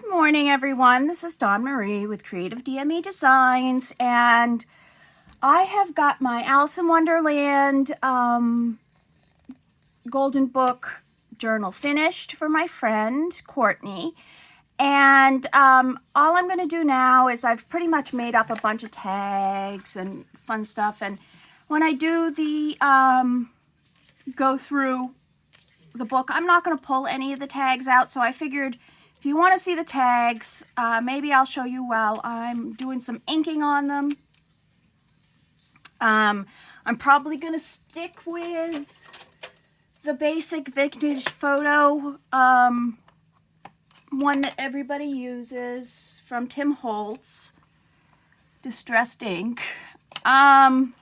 Good morning, everyone. This is Dawn Marie with Creative DME Designs, and I have got my Alice in Wonderland Golden Book journal finished for my friend Courtney. And all I'm going to do now is I've pretty much made up a bunch of tags and fun stuff. And when I do the go through the book, I'm not going to pull any of the tags out. So I figured if you want to see the tags, maybe I'll show you while I'm doing some inking on them. I'm probably going to stick with the basic vintage photo one that everybody uses from Tim Holtz, Distressed Ink. But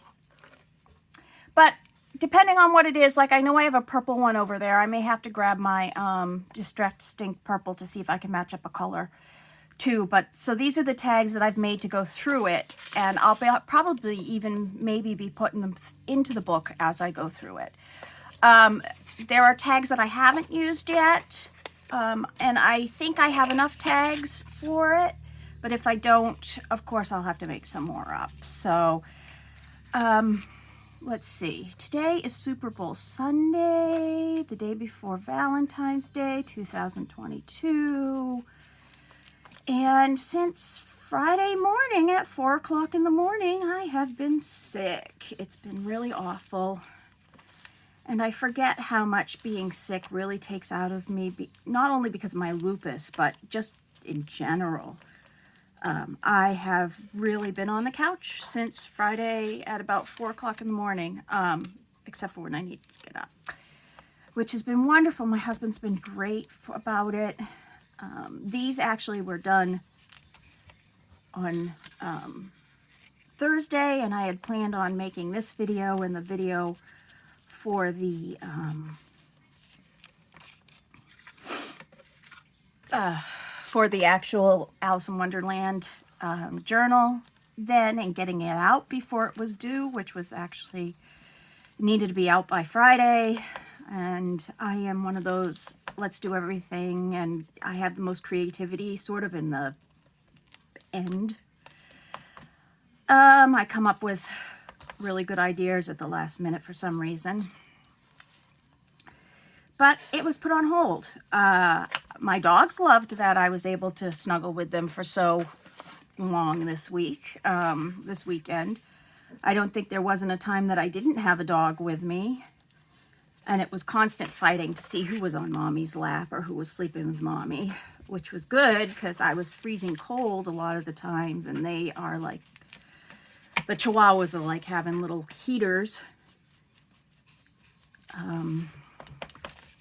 depending on what it is, like I know I have a purple one over there. I may have to grab my Distressed Ink purple to see if I can match up a color too. But so these are the tags that I've made to go through it, and I'll probably even maybe be putting them into the book as I go through it. There are tags that I haven't used yet, and I think I have enough tags for it, but if I don't, of course I'll have to make some more up. So let's see, today is Super Bowl Sunday, the day before Valentine's Day 2022, and since Friday morning at 4 o'clock in the morning I have been sick. It's been really awful. And I forget how much being sick really takes out of me, not only because of my lupus, but just in general. I have really been on the couch since Friday at about 4 o'clock in the morning, except for when I need to get up, which has been wonderful. My husband's been great about it. These actually were done on Thursday, and I had planned on making this video and the video for the actual Alice in Wonderland journal then, and getting it out before it was due, which was actually needed to be out by Friday. And I am one of those let's do everything, and I have the most creativity sort of in the end. I come up with really good ideas at the last minute for some reason, but it was put on hold. My dogs loved that I was able to snuggle with them for so long this weekend. I don't think there wasn't a time that I didn't have a dog with me, and it was constant fighting to see who was on mommy's lap or who was sleeping with mommy, which was good because I was freezing cold a lot of the times, and they are like, the Chihuahuas are like having little heaters.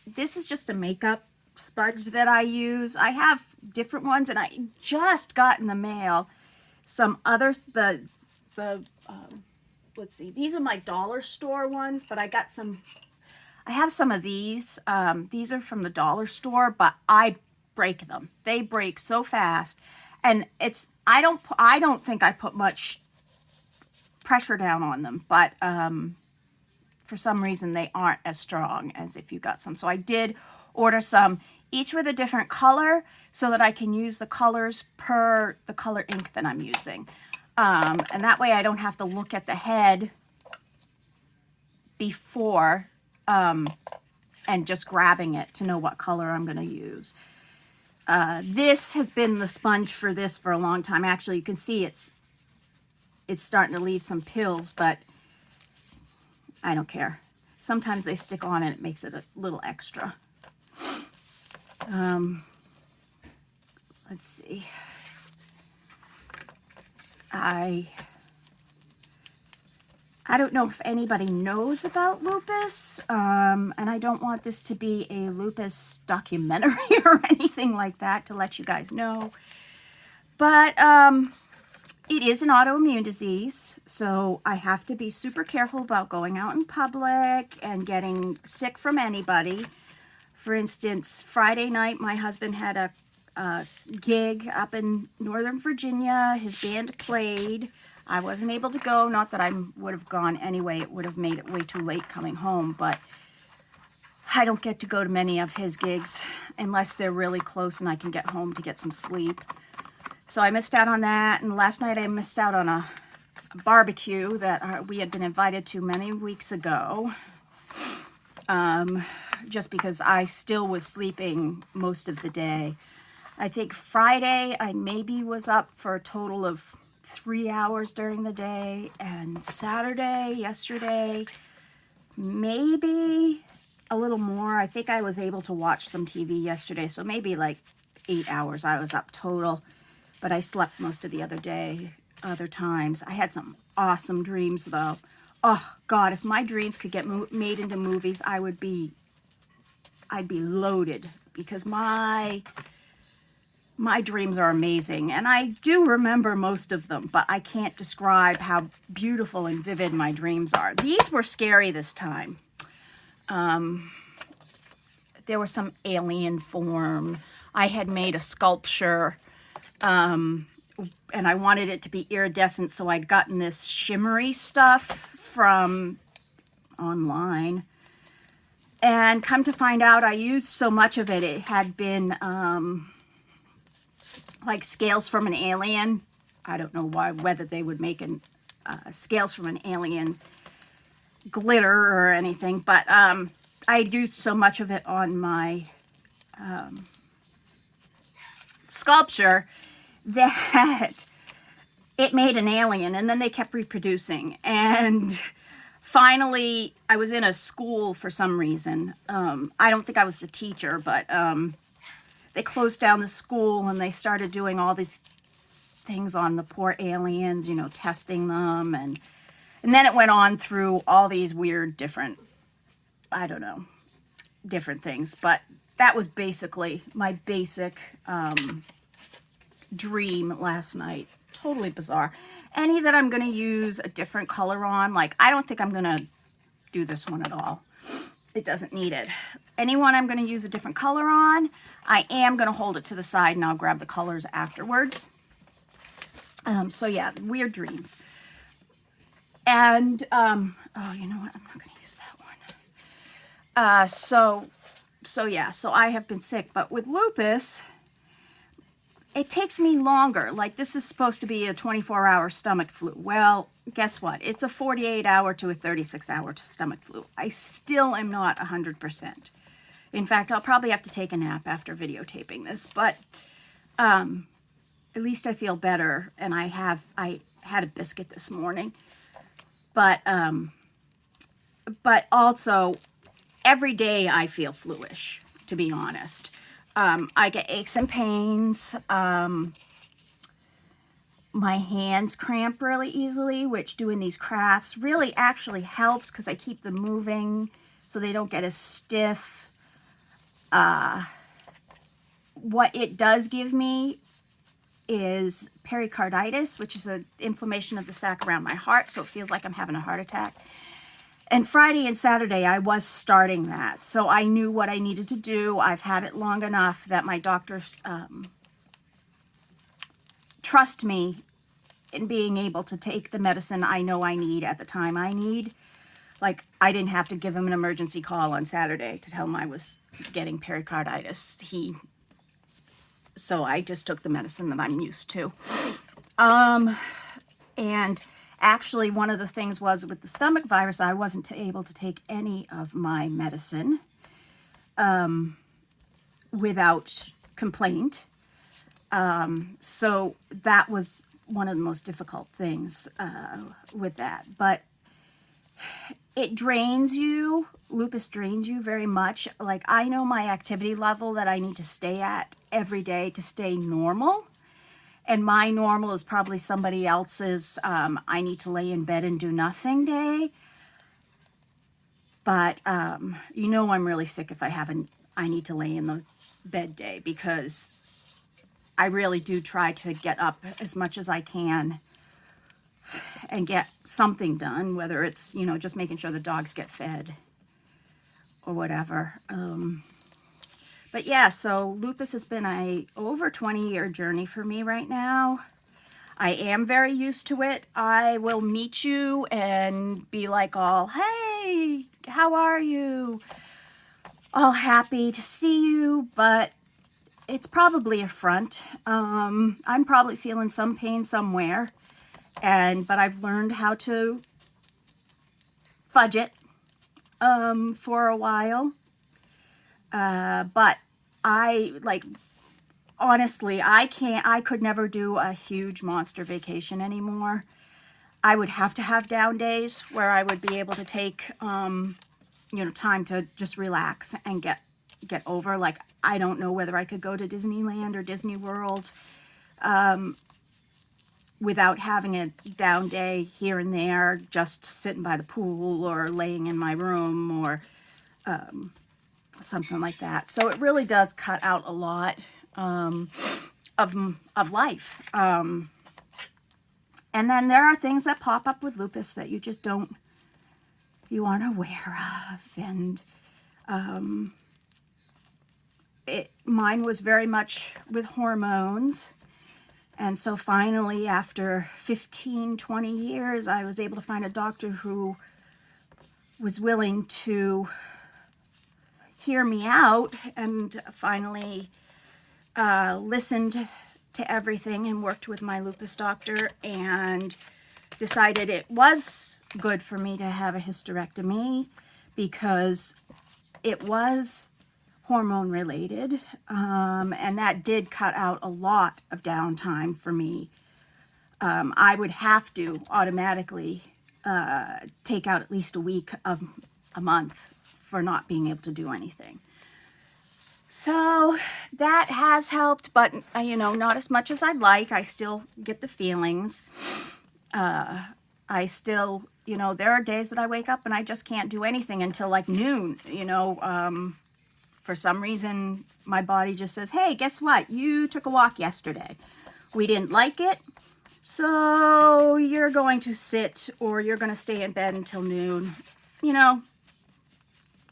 This is just a makeup sponge that I use. I have different ones, and I just got in the mail some others. Let's see, these are my dollar store ones, but I have some of these. These are from the dollar store, but I break them. They break so fast, and I don't think I put much pressure down on them, but for some reason they aren't as strong as if you got some. So I did order some, each with a different color, so that I can use the colors per the color ink that I'm using, and that way I don't have to look at the head before and just grabbing it to know what color I'm going to use. This has been the sponge for this for a long time. Actually, you can see it's starting to leave some pills, but I don't care. Sometimes they stick on and it makes it a little extra. Let's see. I don't know if anybody knows about lupus, and I don't want this to be a lupus documentary or anything like that to let you guys know. But it is an autoimmune disease, so I have to be super careful about going out in public and getting sick from anybody. For instance, Friday night, my husband had a gig up in Northern Virginia. His band played. I wasn't able to go, not that I would have gone anyway. It would have made it way too late coming home, but I don't get to go to many of his gigs unless they're really close and I can get home to get some sleep. So I missed out on that, and last night I missed out on a barbecue that we had been invited to many weeks ago, just because I still was sleeping most of the day. I think Friday I maybe was up for a total of 3 hours during the day, and Saturday, yesterday, maybe a little more. I think I was able to watch some TV yesterday, so maybe like 8 hours I was up total. But I slept most of the other day, other times. I had some awesome dreams, though. Oh, God, if my dreams could get made into movies, I'd be loaded, because my dreams are amazing. And I do remember most of them, but I can't describe how beautiful and vivid my dreams are. These were scary this time. There was some alien form. I had made a sculpture. And I wanted it to be iridescent, so I'd gotten this shimmery stuff from online. And come to find out, I used so much of it, it had been like scales from an alien. I don't know whether they would make scales from an alien glitter or anything, but I used so much of it on my sculpture that it made an alien, and then they kept reproducing. And finally, I was in a school for some reason. I don't think I was the teacher, but they closed down the school and they started doing all these things on the poor aliens, you know, testing them. And then it went on through all these weird different, I don't know, different things. But that was basically my basic dream last night. Totally bizarre. Any that I'm going to use a different color on, like I don't think I'm going to do this one at all. It doesn't need it. Anyone I'm going to use a different color on, I am going to hold it to the side and I'll grab the colors afterwards. So yeah, weird dreams. And oh, you know what? I'm not going to use that one. So yeah, so I have been sick, but with lupus, it takes me longer. Like, this is supposed to be a 24-hour stomach flu. Well, guess what? It's a 48-hour to a 36-hour stomach flu. I still am not 100%. In fact, I'll probably have to take a nap after videotaping this, but at least I feel better, and I had a biscuit this morning. But also, every day I feel fluish, to be honest. I get aches and pains. My hands cramp really easily, which doing these crafts really actually helps because I keep them moving so they don't get as stiff. What it does give me is pericarditis, which is an inflammation of the sac around my heart, so it feels like I'm having a heart attack. And Friday and Saturday, I was starting that. So I knew what I needed to do. I've had it long enough that my doctors trust me in being able to take the medicine I know I need at the time I need. Like, I didn't have to give him an emergency call on Saturday to tell him I was getting pericarditis. So I just took the medicine that I'm used to. And actually, one of the things was with the stomach virus, I wasn't able to take any of my medicine without complaint. So that was one of the most difficult things with that. But it drains you. Lupus drains you very much. Like, I know my activity level that I need to stay at every day to stay normal. And my normal is probably somebody else's I need to lay in bed and do nothing day. But you know I'm really sick if I need to lay in the bed day, because I really do try to get up as much as I can and get something done, whether it's, you know, just making sure the dogs get fed or whatever. But yeah, so lupus has been a over 20-year journey for me right now. I am very used to it. I will meet you and be like all, hey, how are you? all happy to see you, but it's probably a front. I'm probably feeling some pain somewhere, but I've learned how to fudge it for a while. But honestly, I could never do a huge monster vacation anymore. I would have to have down days where I would be able to take, time to just relax and get over. Like, I don't know whether I could go to Disneyland or Disney World without having a down day here and there, just sitting by the pool or laying in my room or something like that. So it really does cut out a lot of life. And then there are things that pop up with lupus that you aren't aware of. And mine was very much with hormones. And so finally, after 15, 20 years, I was able to find a doctor who was willing to hear me out and finally listened to everything and worked with my lupus doctor and decided it was good for me to have a hysterectomy because it was hormone related, and that did cut out a lot of downtime for me. I would have to automatically take out at least a week of a month for not being able to do anything. So that has helped, but not as much as I'd like. I still get the feelings. I still, there are days that I wake up and I just can't do anything until like noon, for some reason, my body just says, hey, guess what? You took a walk yesterday. We didn't like it, so you're going to sit or you're going to stay in bed until noon.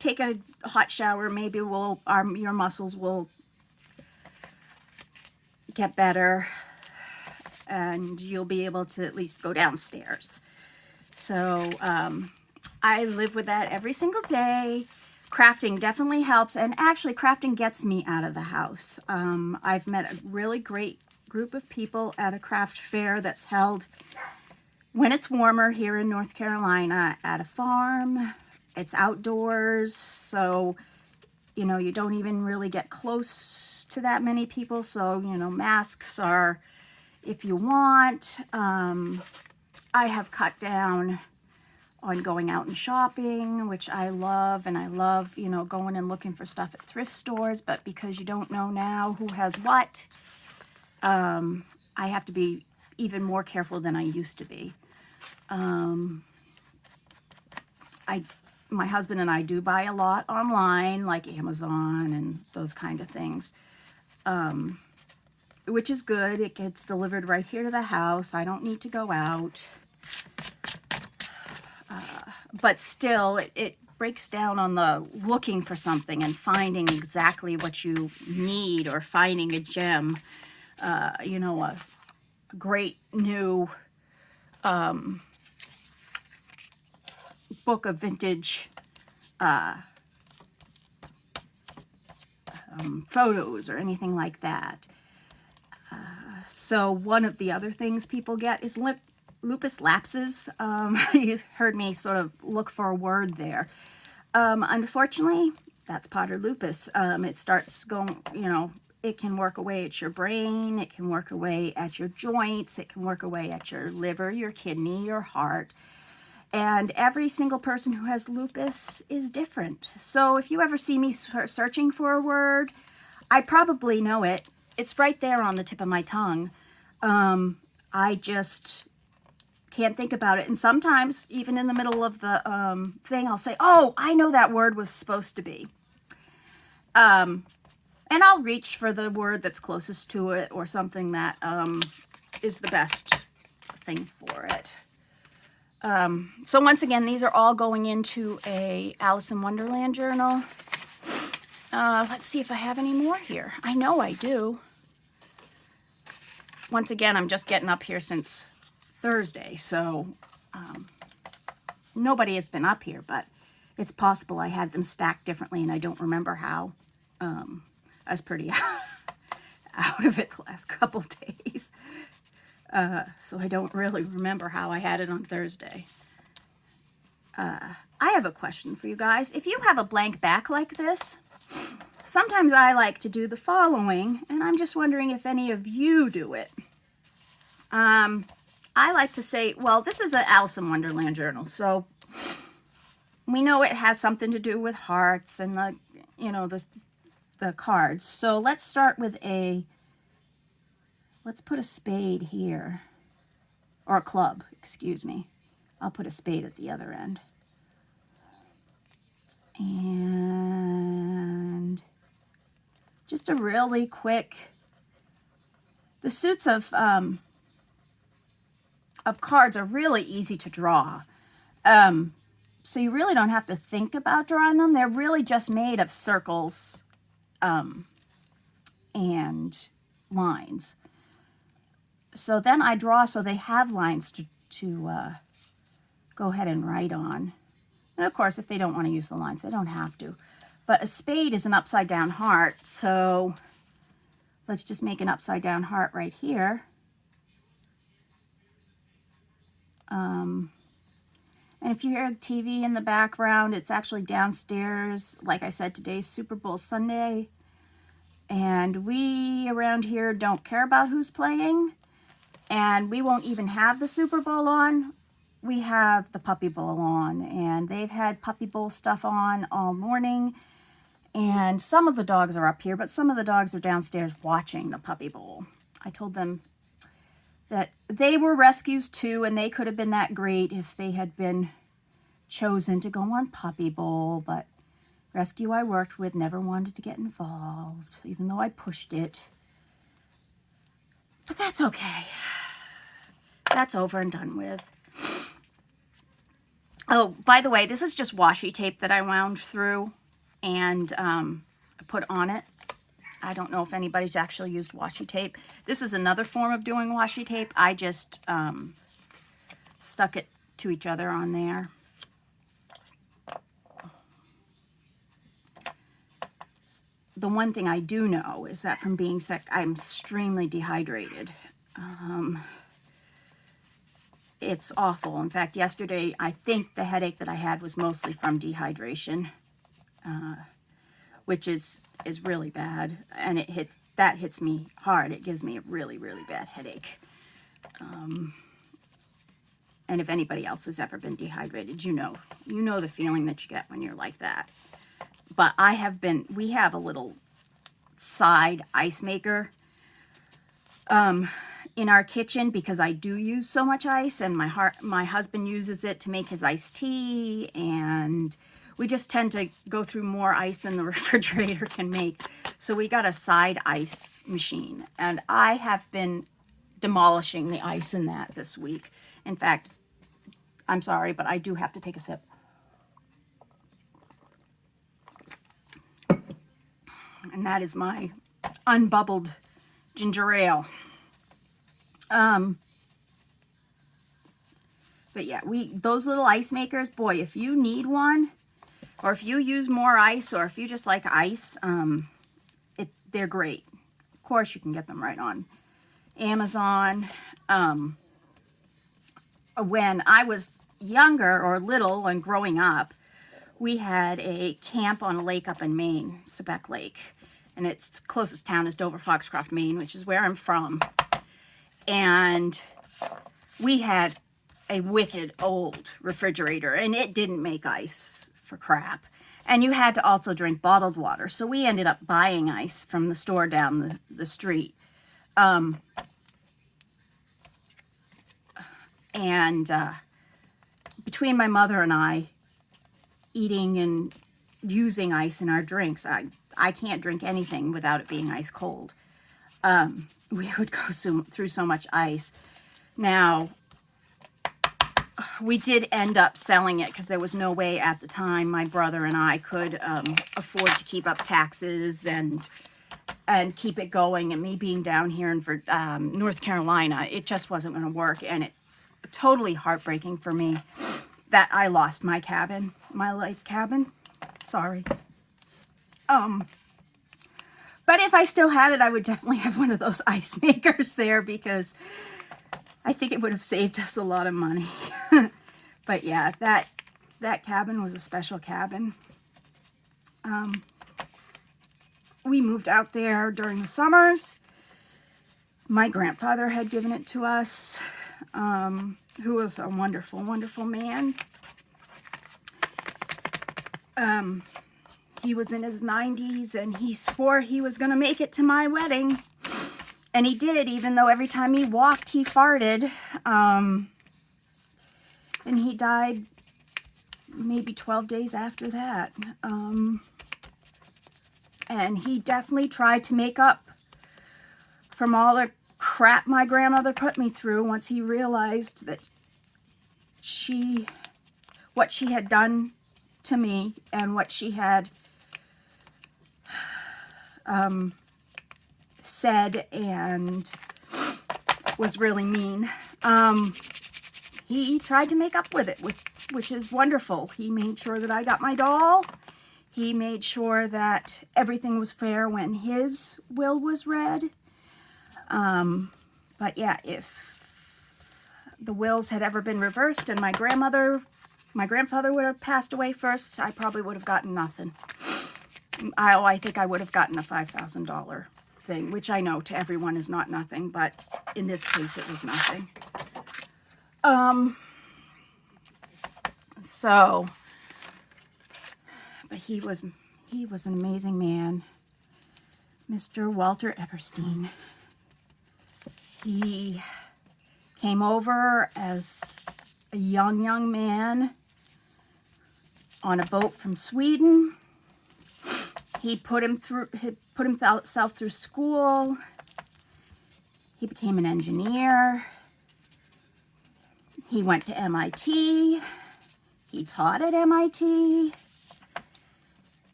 Take a hot shower. Maybe your muscles will get better and you'll be able to at least go downstairs. So I live with that every single day. Crafting definitely helps, and actually crafting gets me out of the house. I've met a really great group of people at a craft fair that's held when it's warmer here in North Carolina at a farm. It's outdoors, so you don't even really get close to that many people. So masks are if you want. I have cut down on going out and shopping, which I love, and I love, going and looking for stuff at thrift stores, but because you don't know now who has what, I have to be even more careful than I used to be. My husband and I do buy a lot online, like Amazon and those kind of things, which is good. It gets delivered right here to the house. I don't need to go out. But still, it breaks down on the looking for something and finding exactly what you need, or finding a gem, a great new book of vintage photos or anything like that. So one of the other things people get is lupus lapses. You heard me sort of look for a word there. Unfortunately, that's part of lupus. It starts going, it can work away at your brain, it can work away at your joints, it can work away at your liver, your kidney, your heart. And every single person who has lupus is different. So if you ever see me searching for a word, I probably know it. It's right there on the tip of my tongue. I just can't think about it. And sometimes, even in the middle of the thing, I'll say, oh, I know that word was supposed to be. And I'll reach for the word that's closest to it, or something that is the best thing for it. So once again, these are all going into a Alice in Wonderland journal. Let's see if I have any more here. I know I do. Once again, I'm just getting up here since Thursday, so nobody has been up here, but It's possible I had them stacked differently and I don't remember how. I was pretty out of it the last couple days. So I don't really remember how I had it on Thursday. I have a question for you guys. If you have a blank back like this, sometimes I like to do the following, and I'm just wondering if any of you do it. I like to say, well, this is an Alice in Wonderland journal, so we know it has something to do with hearts and the cards. So let's start with let's put a spade here, or a club, excuse me. I'll put a spade at the other end. And just a really quick, the suits of cards are really easy to draw. So you really don't have to think about drawing them. They're really just made of circles and lines. So then I draw so they have lines to go ahead and write on. And of course, if they don't want to use the lines, they don't have to. But a spade is an upside down heart, so let's just make an upside down heart right here. And if you hear TV in the background, it's actually downstairs. Like I said, today's Super Bowl Sunday. And we around here don't care about who's playing. And we won't even have the Super Bowl on. We have the Puppy Bowl on. And they've had Puppy Bowl stuff on all morning. And some of the dogs are up here, but some of the dogs are downstairs watching the Puppy Bowl. I told them that they were rescues too, and they could have been that great if they had been chosen to go on Puppy Bowl, but rescue I worked with never wanted to get involved, even though I pushed it. But that's okay. That's over and done with. Oh, by the way, this is just washi tape that I wound through and put on it. I don't know if anybody's actually used washi tape. This is another form of doing washi tape. I just stuck it to each other on there. The one thing I do know is that from being sick, I'm extremely dehydrated. It's awful. In fact, yesterday, I think the headache that I had was mostly from dehydration, which is really bad. And that hits me hard. It gives me a really, really bad headache. And if anybody else has ever been dehydrated, you know the feeling that you get when you're like that. But we have a little side ice maker in our kitchen because I do use so much ice, and my husband uses it to make his iced tea, and we just tend to go through more ice than the refrigerator can make. So we got a side ice machine, and I have been demolishing the ice in that this week. In fact, I'm sorry, but I do have to take a sip. And that is my unbubbled ginger ale. But yeah, those little ice makers, boy, if you need one, or if you use more ice, or if you just like ice, they're great. Of course, you can get them right on Amazon. When I was younger or little and growing up, we had a camp on a lake up in Maine, Sebec Lake. And its closest town is Dover, Foxcroft, Maine, which is where I'm from. And we had a wicked old refrigerator, and it didn't make ice for crap. And you had to also drink bottled water. So we ended up buying ice from the store down the street. Between my mother and I, eating and using ice in our drinks, I can't drink anything without it being ice cold. We would go through so much ice. Now, we did end up selling it because there was no way at the time my brother and I could afford to keep up taxes and keep it going. And me being down here in North Carolina, it just wasn't going to work. And it's totally heartbreaking for me that I lost my cabin. my life cabin. Sorry. But if I still had it, I would definitely have one of those ice makers there, because I think it would have saved us a lot of money. But yeah, that cabin was a special cabin. We moved out there during the summers. My grandfather had given it to us, who was a wonderful, wonderful man. He was in his 90s, and he swore he was going to make it to my wedding. And he did, even though every time he walked, he farted. And he died maybe 12 days after that. And he definitely tried to make up from all the crap my grandmother put me through once he realized that what she had done to me and what she had said and was really mean. He tried to make up with it, which is wonderful. He made sure that I got my doll. He made sure that everything was fair when his will was read. But yeah, if the wills had ever been reversed and my grandfather would have passed away first, I probably would have gotten nothing. I think I would have gotten a $5,000 thing, which I know to everyone is not nothing, but in this case it was nothing. But he was an amazing man, Mr. Walter Epperstein. He came over as a young man on a boat from Sweden. He put himself through school. He became an engineer. He went to MIT. He taught at MIT.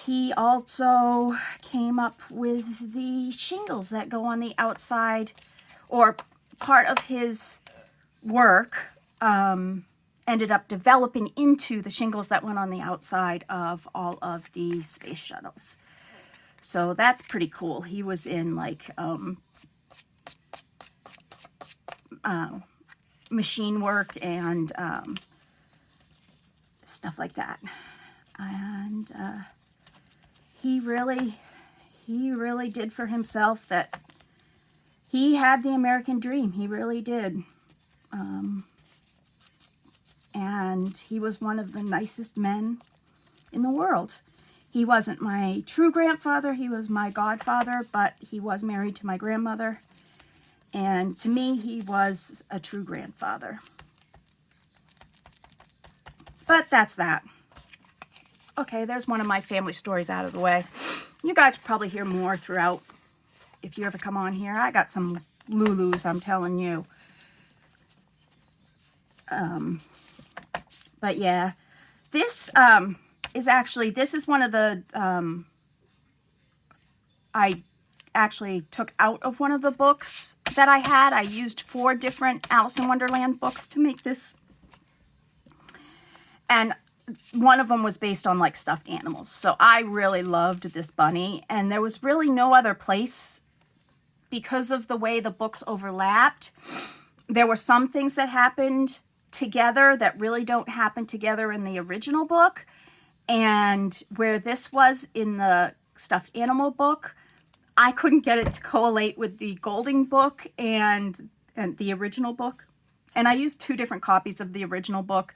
He also came up with the shingles that go on the outside, or part of his work ended up developing into the shingles that went on the outside of all of the space shuttles. So that's pretty cool. He was in like machine work and stuff like that. And he really did for himself that he had the American dream. He really did. And he was one of the nicest men in the world. He wasn't my true grandfather. He was my godfather, but he was married to my grandmother. And to me, he was a true grandfather. But that's that. Okay, there's one of my family stories out of the way. You guys will probably hear more throughout if you ever come on here. I got some Lulus, I'm telling you. But yeah, this this is one of the, I actually took out of one of the books that I had. I used 4 different Alice in Wonderland books to make this. And one of them was based on like stuffed animals. So I really loved this bunny, and there was really no other place because of the way the books overlapped. There were some things that happened together that really don't happen together in the original book. And where this was in the stuffed animal book, I couldn't get it to collate with the Golding book and the original book. And I used 2 different copies of the original book.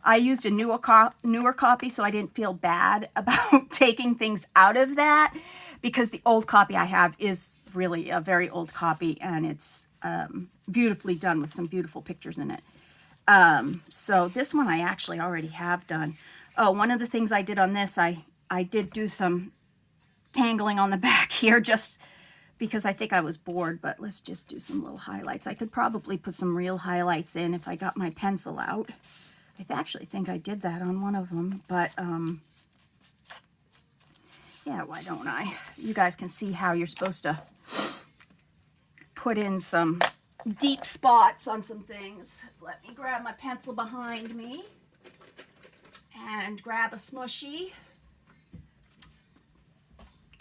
I used a newer copy, so I didn't feel bad about taking things out of that, because the old copy I have is really a very old copy, and it's beautifully done with some beautiful pictures in it. So this one I actually already have done. Oh, one of the things I did on this, I did do some tangling on the back here just because I think I was bored, but let's just do some little highlights. I could probably put some real highlights in if I got my pencil out. I actually think I did that on one of them, but yeah, why don't I? You guys can see how you're supposed to put in some deep spots on some things. Let me grab my pencil behind me. and grab a smushy.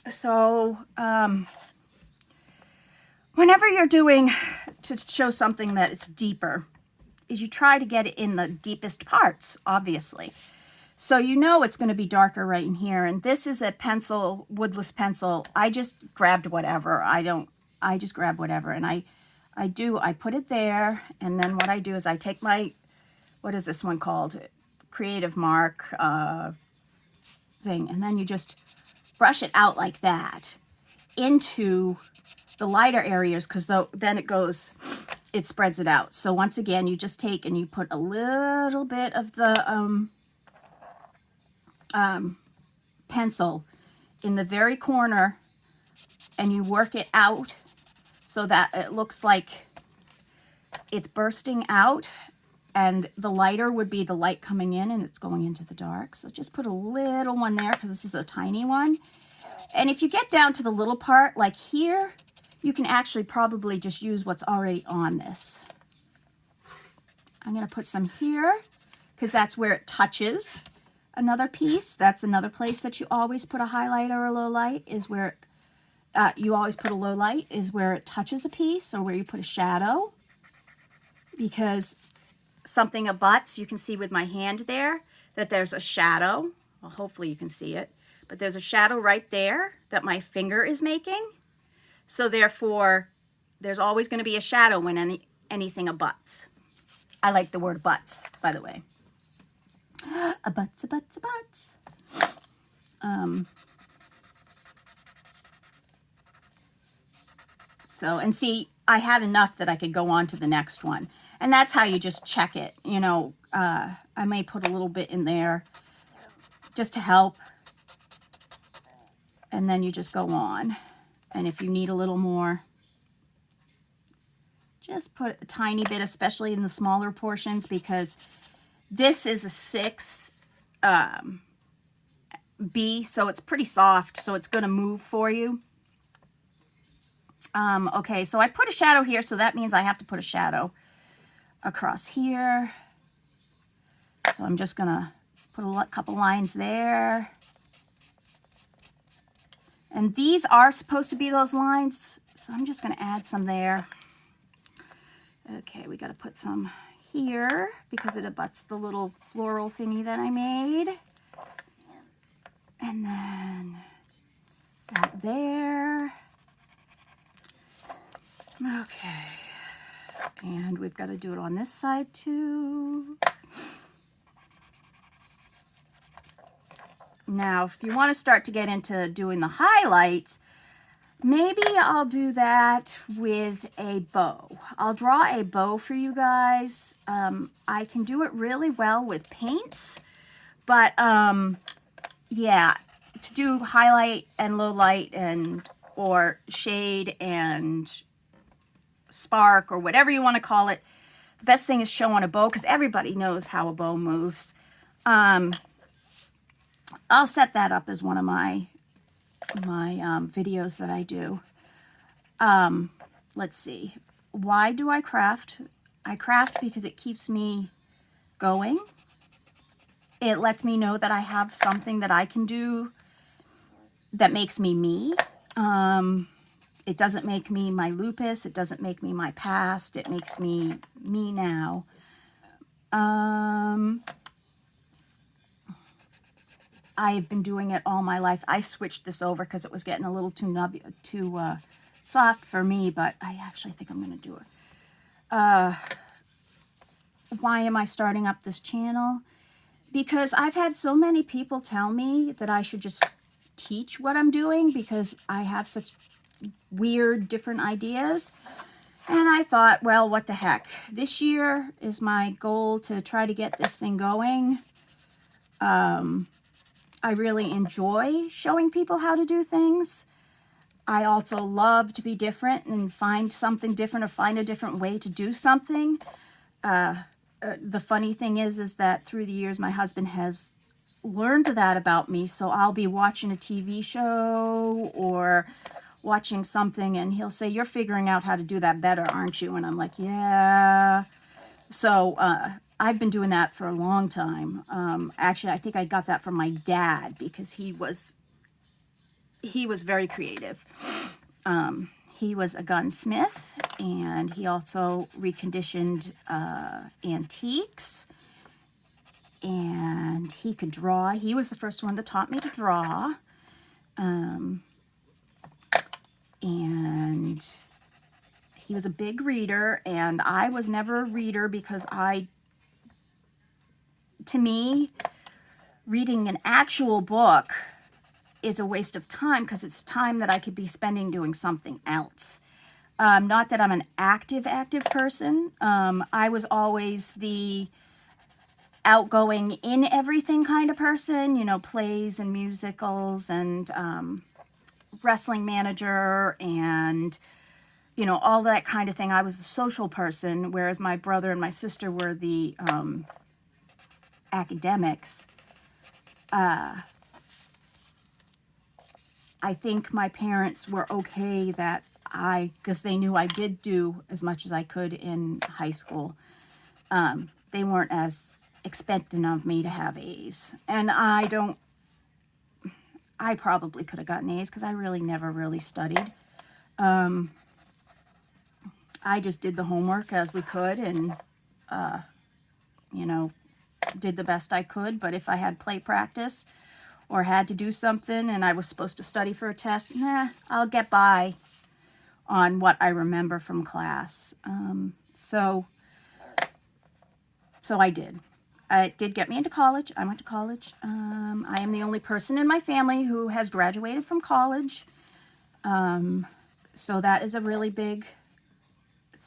So, whenever you're doing, to show something that is deeper, is you try to get it in the deepest parts, obviously. So you know it's going to be darker right in here. And this is a pencil, woodless pencil. I just grabbed whatever. I just grab whatever. And I put it there. And then what I do is I take my, what is this one called? Creative Mark thing. And then you just brush it out like that into the lighter areas, because then it spreads it out. So once again, you just take and you put a little bit of the pencil in the very corner, and you work it out so that it looks like it's bursting out, and the lighter would be the light coming in and it's going into the dark. So just put a little one there because this is a tiny one. And if you get down to the little part like here, you can actually probably just use what's already on this. I'm going to put some here because that's where it touches another piece. That's another place that you always put a highlight or a low light, is where you always put a low light, is where it touches a piece or where you put a shadow. Because something abuts, you can see with my hand there that there's a shadow. Well, hopefully you can see it. But there's a shadow right there that my finger is making. So therefore, there's always going to be a shadow when anything abuts. I like the word abuts, by the way. Abuts, abuts, abuts. So, and see, I had enough that I could go on to the next one. And that's how you just check it. You know, I may put a little bit in there just to help. And then you just go on. And if you need a little more, just put a tiny bit, especially in the smaller portions, because this is a 6 B, so it's pretty soft, so it's going to move for you. Okay, so I put a shadow here, so that means I have to put a shadow across here. So I'm just going to put a couple lines there. And these are supposed to be those lines, so I'm just going to add some there. Okay, we got to put some here because it abuts the little floral thingy that I made. And then that there. Okay. And we've got to do it on this side too. Now, if you want to start to get into doing the highlights, maybe I'll do that with a bow. I'll draw a bow for you guys. I can do it really well with paints, but yeah, to do highlight and low light and or shade and spark or whatever you want to call it, the best thing is show on a bow because everybody knows how a bow moves. I'll set that up as one of my videos that I do. Let's see. Why do I craft? I craft because it keeps me going. It lets me know that I have something that I can do that makes me me. It doesn't make me my lupus. It doesn't make me my past. It makes me me now. I've been doing it all my life. I switched this over because it was getting a little too soft for me, but I actually think I'm going to do it. Why am I starting up this channel? Because I've had so many people tell me that I should just teach what I'm doing because I have such weird different ideas. And I thought, well, what the heck? This year is my goal to try to get this thing going. I really enjoy showing people how to do things. I also love to be different and find something different or find a different way to do something. The funny thing is that through the years, my husband has learned that about me. So I'll be watching a TV show or watching something and he'll say, "You're figuring out how to do that better, aren't you?" And I'm like, "Yeah." So I've been doing that for a long time. Actually, I think I got that from my dad because he was very creative. He was a gunsmith, and he also reconditioned antiques, and he could draw. He was the first one that taught me to draw. And he was a big reader, and I was never a reader because to me, reading an actual book is a waste of time because it's time that I could be spending doing something else. Not that I'm an active person. I was always the outgoing in everything kind of person, you know, plays and musicals and wrestling manager and, you know, all that kind of thing. I was the social person, whereas my brother and my sister were the academics. I think my parents were okay that because they knew I did do as much as I could in high school. They weren't as expectant of me to have A's. And I probably could have gotten A's because I really never really studied. I just did the homework as we could and, you know, did the best I could. But if I had play practice or had to do something and I was supposed to study for a test, I'll get by on what I remember from class. So I did. It did get me into college. I went to college. I am the only person in my family who has graduated from college. So that is a really big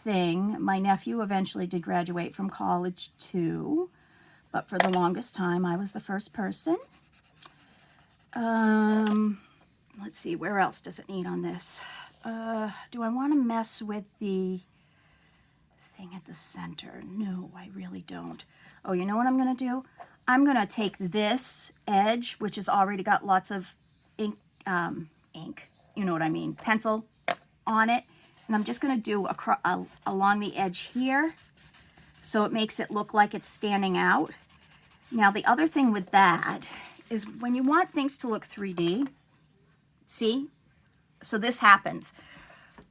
thing. My nephew eventually did graduate from college too. But for the longest time, I was the first person. Let's see, where else does it need on this? Do I want to mess with the thing at the center? No, I really don't. Oh, you know what I'm going to do? I'm going to take this edge, which has already got lots of ink, you know what I mean, pencil on it, and I'm just going to do along the edge here, so it makes it look like it's standing out. Now, the other thing with that is when you want things to look 3D, see? So this happens.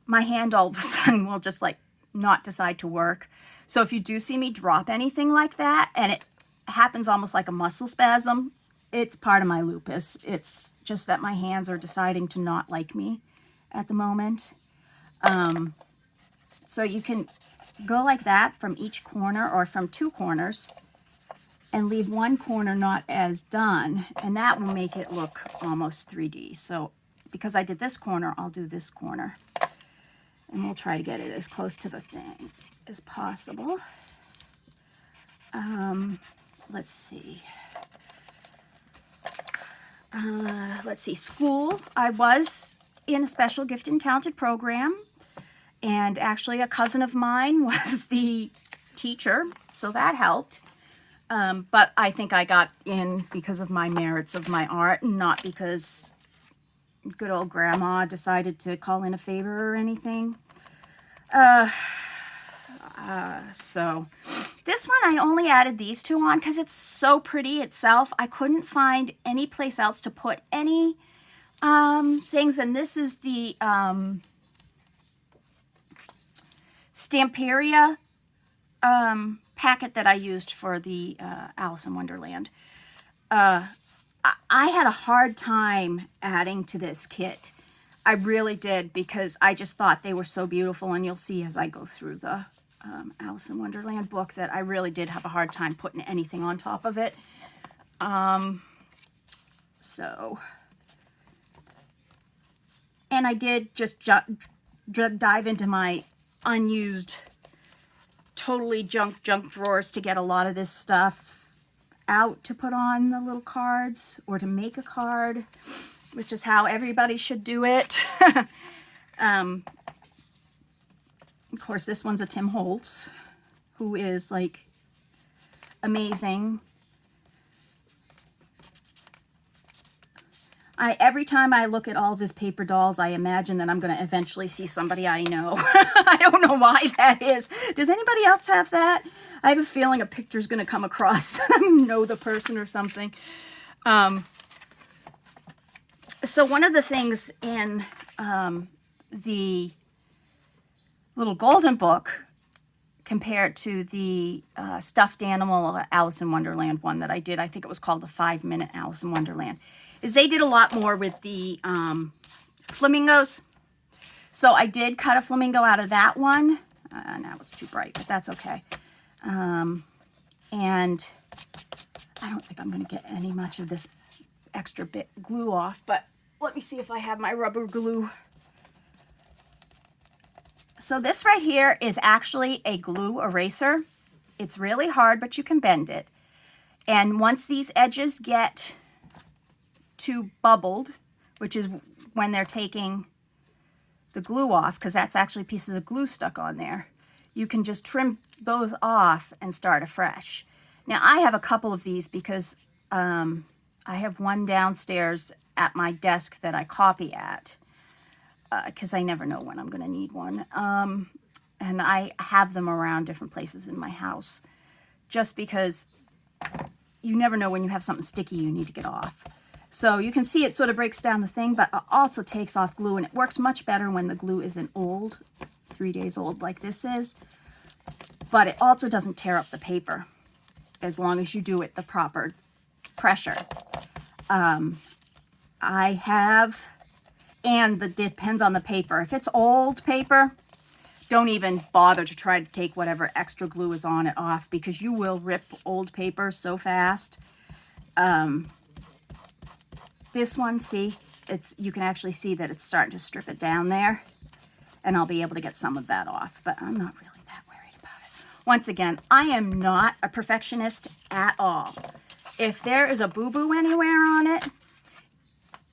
My hand all of a sudden will just like not decide to work. So if you do see me drop anything like that and it happens almost like a muscle spasm, it's part of my lupus. It's just that my hands are deciding to not like me at the moment. So you can go like that from each corner or from two corners and leave one corner not as done, and that will make it look almost 3D. So because I did this corner, I'll do this corner. And we'll try to get it as close to the thing as possible. Let's see. School. I was in a special gifted and talented program. And actually a cousin of mine was the teacher, so that helped. But I think I got in because of my merits of my art and not because good old grandma decided to call in a favor or anything. So this one I only added these two on because it's so pretty itself. I couldn't find any place else to put any things, and this is the Stamperia packet that I used for the Alice in Wonderland. I had a hard time adding to this kit. I really did, because I just thought they were so beautiful, and you'll see as I go through the Alice in Wonderland book that I really did have a hard time putting anything on top of it. And I did just dive into my unused, totally junk drawers to get a lot of this stuff out to put on the little cards or to make a card, which is how everybody should do it. Of course, this one's a Tim Holtz, who is like amazing. Every time I look at all of his paper dolls, I imagine that I'm going to eventually see somebody I know. I don't know why that is. Does anybody else have that? I have a feeling a picture's going to come across. I know the person or something. So one of the things in the little golden book compared to the stuffed animal Alice in Wonderland one that I did, I think it was called the 5-Minute Alice in Wonderland, is they did a lot more with the flamingos. So I did cut a flamingo out of that one. Now it's too bright, but that's okay. And I don't think I'm going to get any much of this extra bit glue off, but let me see if I have my rubber glue. So this right here is actually a glue eraser. It's really hard, but you can bend it. And once these edges get too bubbled, which is when they're taking the glue off, because that's actually pieces of glue stuck on there, you can just trim those off and start afresh. Now I have a couple of these because I have one downstairs at my desk that I copy at, because I never know when I'm going to need one. And I have them around different places in my house, just because you never know when you have something sticky you need to get off. So you can see it sort of breaks down the thing, but it also takes off glue, and it works much better when the glue isn't old, 3 days old like this is. But it also doesn't tear up the paper as long as you do it the proper pressure. I have, and it depends on the paper. If it's old paper, don't even bother to try to take whatever extra glue is on it off, because you will rip old paper so fast. This one, see, you can actually see that it's starting to strip it down there, and I'll be able to get some of that off, but I'm not really that worried about it. Once again, I am not a perfectionist at all. If there is a boo-boo anywhere on it,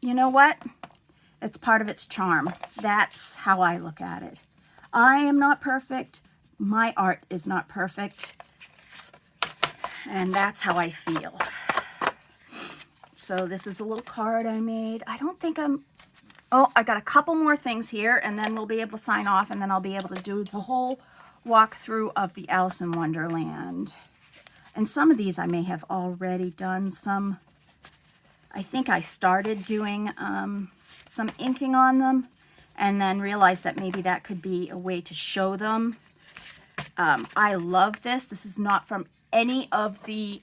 you know what? It's part of its charm. That's how I look at it. I am not perfect. My art is not perfect. And that's how I feel. So this is a little card I made. I don't think I got a couple more things here, and then we'll be able to sign off, and then I'll be able to do the whole walkthrough of the Alice in Wonderland. And some of these I may have already done. Some, I think I started doing some inking on them, and then realized that maybe that could be a way to show them. I love this. This is not from any of the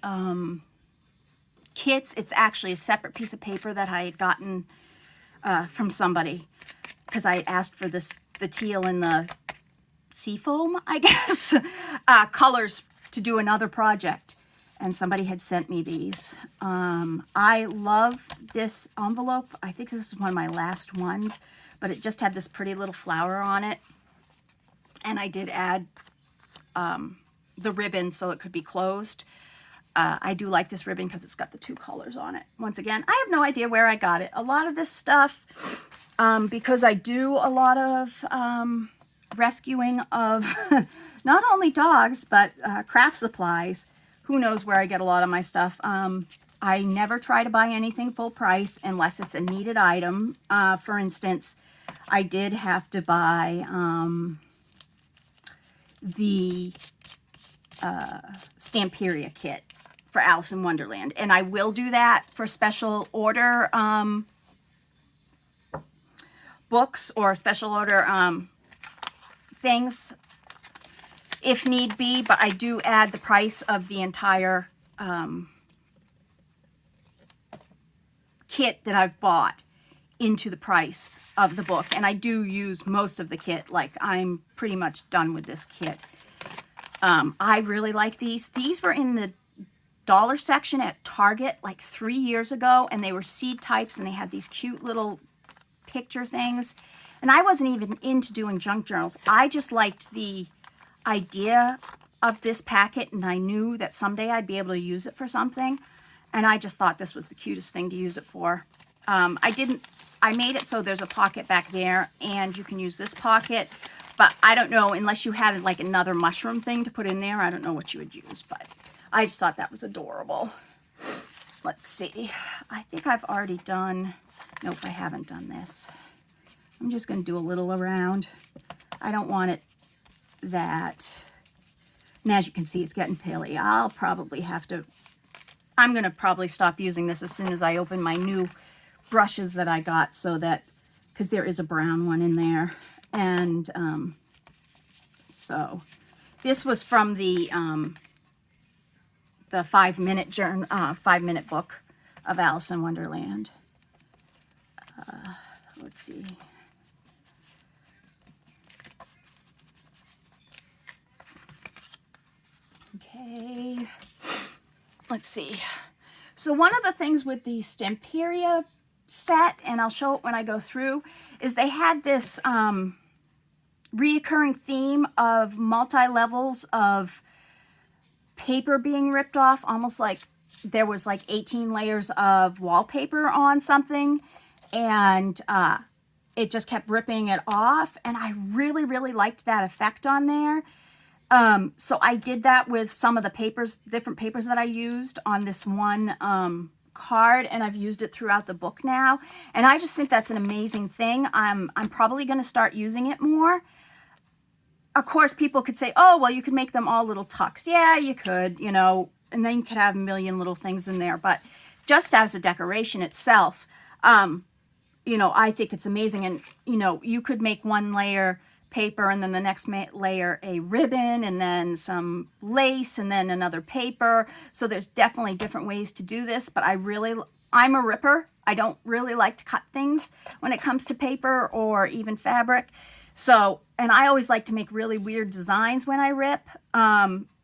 kits. It's actually a separate piece of paper that I had gotten from somebody, because I had asked for the teal and the seafoam, I guess, colors to do another project, and somebody had sent me these. I love this envelope. I think this is one of my last ones, but it just had this pretty little flower on it, and I did add the ribbon so it could be closed. I do like this ribbon because it's got the 2 colors on it. Once again, I have no idea where I got it. A lot of this stuff, because I do a lot of rescuing of not only dogs, but craft supplies. Who knows where I get a lot of my stuff. I never try to buy anything full price unless it's a needed item. For instance, I did have to buy the Stamperia kit for Alice in Wonderland, and I will do that for special order books or special order things if need be, but I do add the price of the entire kit that I've bought into the price of the book, and I do use most of the kit. Like, I'm pretty much done with this kit. I really like these. These were in the dollar section at Target like 3 years ago, and they were seed types, and they had these cute little picture things. And I wasn't even into doing junk journals. I just liked the idea of this packet, and I knew that someday I'd be able to use it for something, and I just thought this was the cutest thing to use it for. I made it so there's a pocket back there, and you can use this pocket, but I don't know, unless you had like another mushroom thing to put in there, I don't know what you would use, but I just thought that was adorable. let's see. I think I've already done, nope, I haven't done this. I'm just going to do a little around. I don't want it that, and as you can see, it's getting pilly. I'll probably have to, I'm going to probably stop using this as soon as I open my new brushes that I got, so that, because there is a brown one in there. And so this was from the 5-minute journal, 5-minute book of Alice in Wonderland. Let's see. Okay, let's see. So one of the things with the Stemperia set, and I'll show it when I go through, is they had this reoccurring theme of multi-levels of paper being ripped off, almost like there was like 18 layers of wallpaper on something, and it just kept ripping it off, and I really, really liked that effect on there. So I did that with some of the papers, different papers that I used on this one card, and I've used it throughout the book now, and I just think that's an amazing thing. I'm probably going to start using it more. Of course, people could say, oh, well, you could make them all little tucks. Yeah, you could, you know, and then you could have a million little things in there, but just as a decoration itself, you know, I think it's amazing. And, you know, you could make one layer paper and then the next layer a ribbon and then some lace and then another paper. So there's definitely different ways to do this, but I'm a ripper. I don't really like to cut things when it comes to paper or even fabric. So, and I always like to make really weird designs when I rip.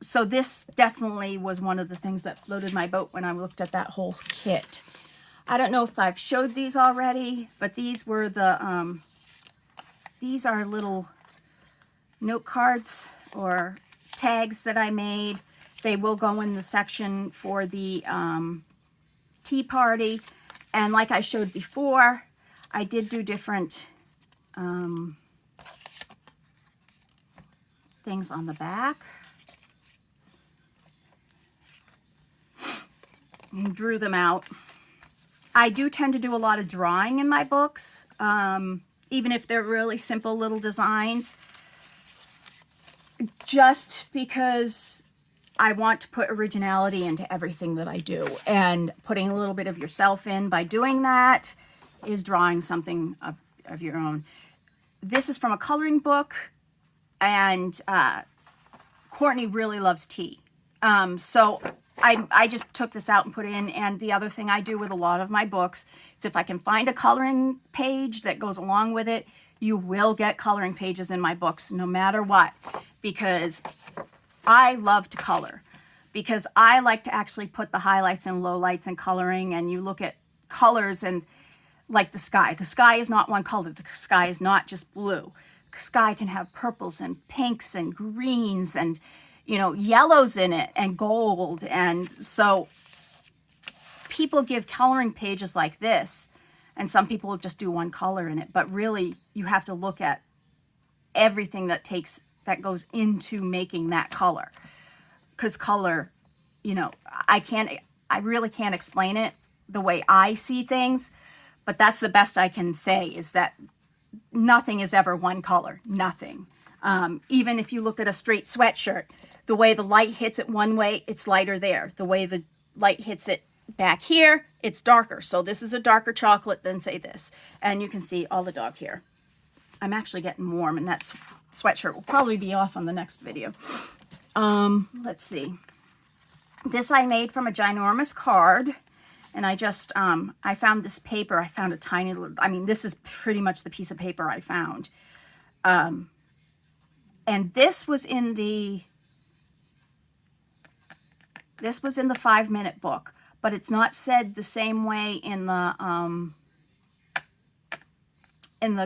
So this definitely was one of the things that floated my boat when I looked at that whole kit. I don't know if I've showed these already, but these were the, these are little note cards or tags that I made. They will go in the section for the tea party. And like I showed before, I did do different things on the back. And drew them out. I do tend to do a lot of drawing in my books, even if they're really simple little designs, just because I want to put originality into everything that I do, and putting a little bit of yourself in by doing that is drawing something of your own. This is from a coloring book, and Courtney really loves tea. So I just took this out and put it in. And the other thing I do with a lot of my books is if I can find a coloring page that goes along with it, you will get coloring pages in my books no matter what, because I love to color, because I like to actually put the highlights and lowlights and coloring, and you look at colors and like the sky. The sky is not one color. The sky is not just blue. The sky can have purples and pinks and greens and, you know, yellows in it and gold. And so people give coloring pages like this, and some people will just do one color in it, but really you have to look at everything that goes into making that color, because color, you know, I really can't explain it the way I see things, but that's the best I can say, is that nothing is ever one color, nothing. Even if you look at a straight sweatshirt, the way the light hits it one way, it's lighter there. The way the light hits it back here, it's darker. So this is a darker chocolate than, say, this. And you can see all the dog hair. I'm actually getting warm, and that sweatshirt will probably be off on the next video. Let's see. This I made from a ginormous card. And I just, I found this paper. I found a tiny little, I mean, this is pretty much the piece of paper I found. And this was in the 5-minute book, but it's not said the same way in the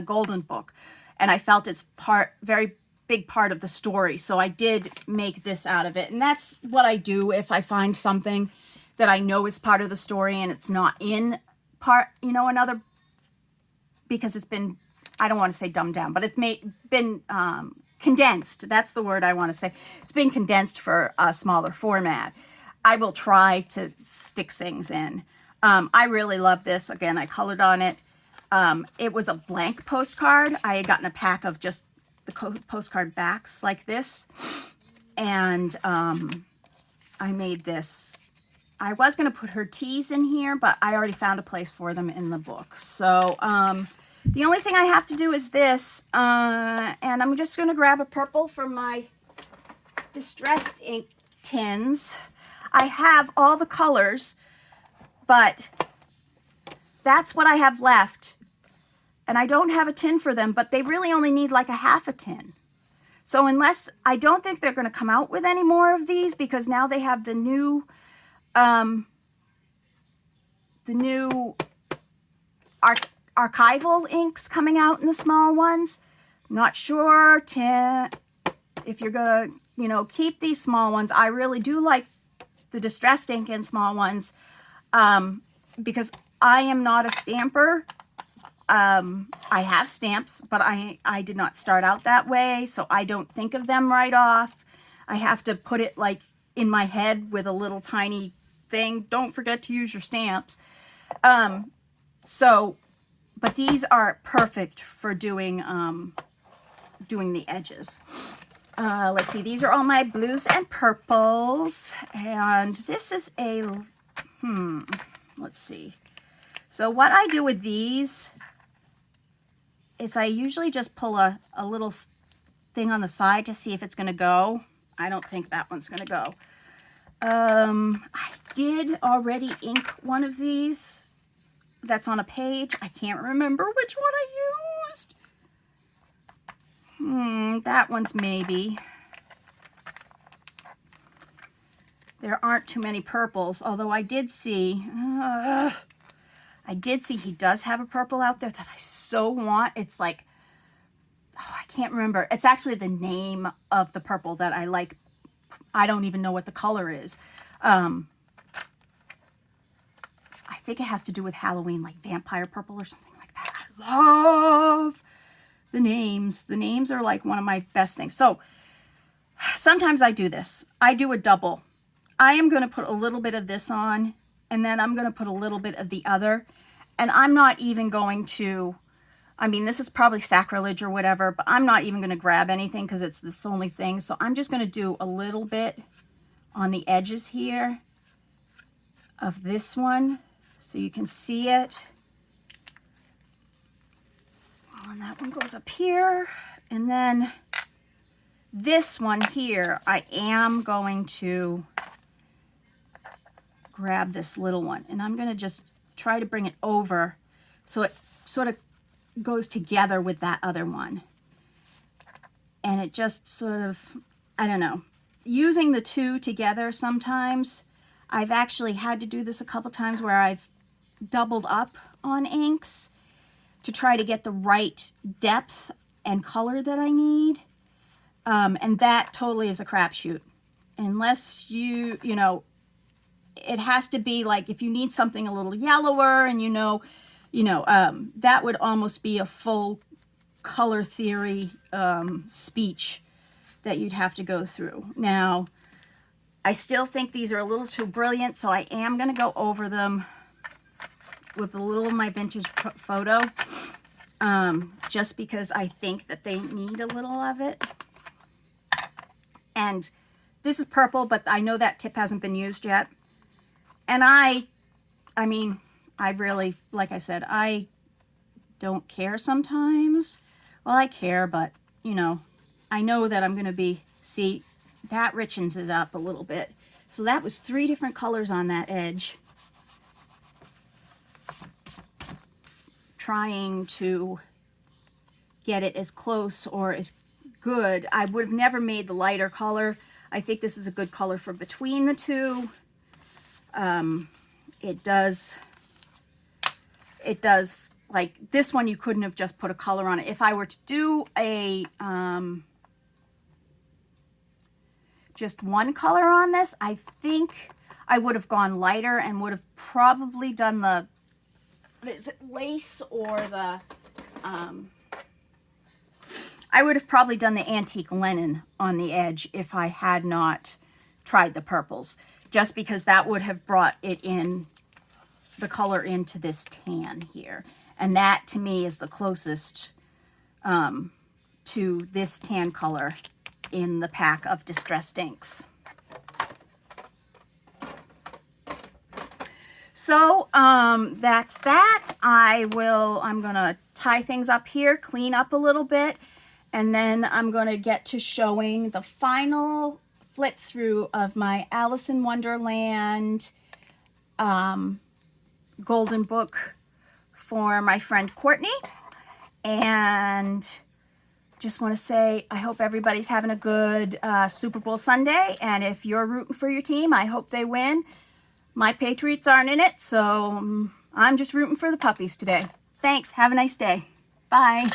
Golden Book. And I felt it's very big part of the story. So I did make this out of it. And that's what I do if I find something that I know is part of the story and it's not in part, you know, another, because it's been, I don't want to say dumbed down, but it's been condensed. That's the word I want to say. It's been condensed for a smaller format. I will try to stick things in. I really love this. Again, I colored on it. It was a blank postcard. I had gotten a pack of just the postcard backs like this. And I made this. I was going to put her teas in here, but I already found a place for them in the book. So the only thing I have to do is this. And I'm just going to grab a purple from my distressed ink tins. I have all the colors, but that's what I have left. And I don't have a tin for them, but they really only need like a half a tin. So unless, I don't think they're going to come out with any more of these, because now they have the new archival inks coming out in the small ones. Not sure if you're going to, you know, keep these small ones. I really do like the distressed ink in small ones, because I am not a stamper. I have stamps, but I did not start out that way, so I don't think of them right off. I have to put it like in my head with a little tiny thing. Don't forget to use your stamps. But these are perfect for doing the edges. Let's see, these are all my blues and purples, and this is a, let's see. So what I do with these is I usually just pull a little thing on the side to see if it's going to go. I don't think that one's going to go. I did already ink one of these that's on a page. I can't remember which one I used. That one's maybe. There aren't too many purples, although I did see he does have a purple out there that I so want. It's like, I can't remember. It's actually the name of the purple that I like. I don't even know what the color is. I think it has to do with Halloween, like vampire purple or something like that. I love the names. The names are like one of my best things. So sometimes I do this. I do a double. I am going to put a little bit of this on, and then I'm going to put a little bit of the other. And I'm not even going to, I mean, this is probably sacrilege or whatever, but I'm not even going to grab anything because it's this only thing. So I'm just going to do a little bit on the edges here of this one so you can see it. And that one goes up here. And then this one here, I am going to grab this little one, and I'm going to just try to bring it over so it sort of goes together with that other one. And it just sort of, I don't know, using the two together sometimes. I've actually had to do this a couple times where I've doubled up on inks to try to get the right depth and color that I need. And that totally is a crapshoot. Unless you know, it has to be like, if you need something a little yellower and that would almost be a full color theory speech that you'd have to go through. Now, I still think these are a little too brilliant, so I am going to go over them with a little of my vintage photo, just because I think that they need a little of it. And this is purple, but I know that tip hasn't been used yet. And I mean, I really, like I said, I don't care sometimes. Well, I care, but, you know, I know that I'm going to be, see, that richens it up a little bit. So that was 3 different colors on that edge. Trying to get it as close or as good. I would have never made the lighter color. I think this is a good color for between the two. It does, like this one, you couldn't have just put a color on it. If I were to do a, just one color on this, I think I would have gone lighter and would have probably done the, what is it, lace or the, I would have probably done the antique linen on the edge if I had not tried the purples. just because that would have brought it in, the color into this tan here. And that to me is the closest to this tan color in the pack of distressed inks. So that's that. I'm gonna tie things up here, clean up a little bit, and then I'm gonna get to showing the final flip through of my Alice in Wonderland golden book for my friend Courtney. And just want to say, I hope everybody's having a good Super Bowl Sunday. And if you're rooting for your team, I hope they win. My Patriots aren't in it, so I'm just rooting for the puppies today. Thanks. Have a nice day. Bye.